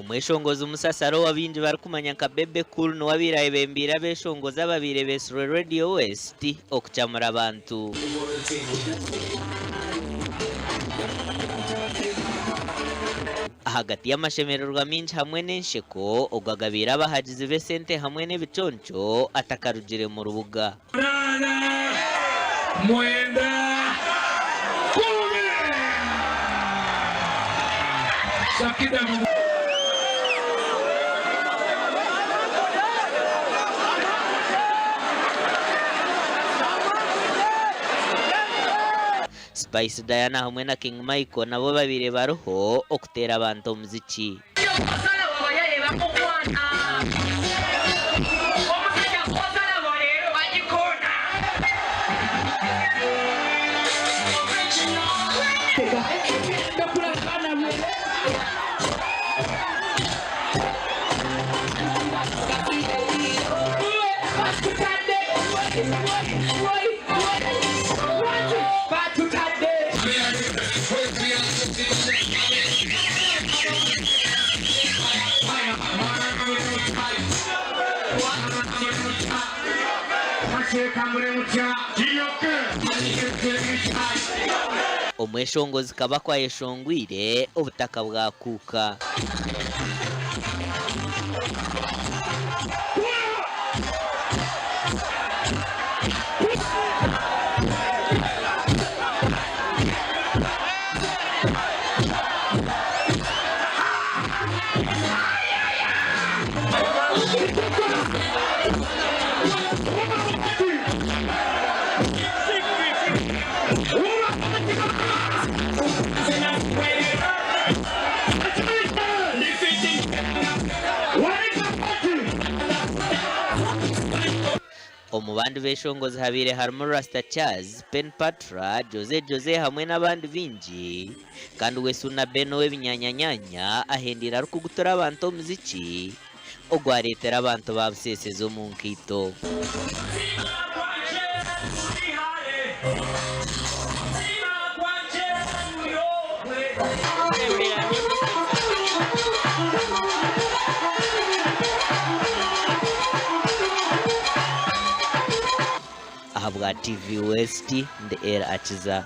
omweshongozi umusasaro wabinji barikumanya nka Bebe Cool n'owabiraye bembira beshongoza babire besure Radio West okucamura abantu. Hagati y'amashemererwa minji hamwe n'ensheko ogwagabira abahagizi b'esente hamwe n'ebiconco atakarugire mu rubuga. Spice Diana hamwe na King Michael nabo babire baroho okutera abantu omuziki. Omweshongozi kaba kwayeshongwire obutaka bwakuuka. Omubandi beshongozi habire harimo Rasta Chaz, Pen Patra, Jose hamwe n'abandi binji kandi wesuna Beno w'ebinyanyanyanya ahendira rukugutora abantu omuziki ogwaretera abantu babusesezo mu nkito. Ahabwa TV West the air akiza.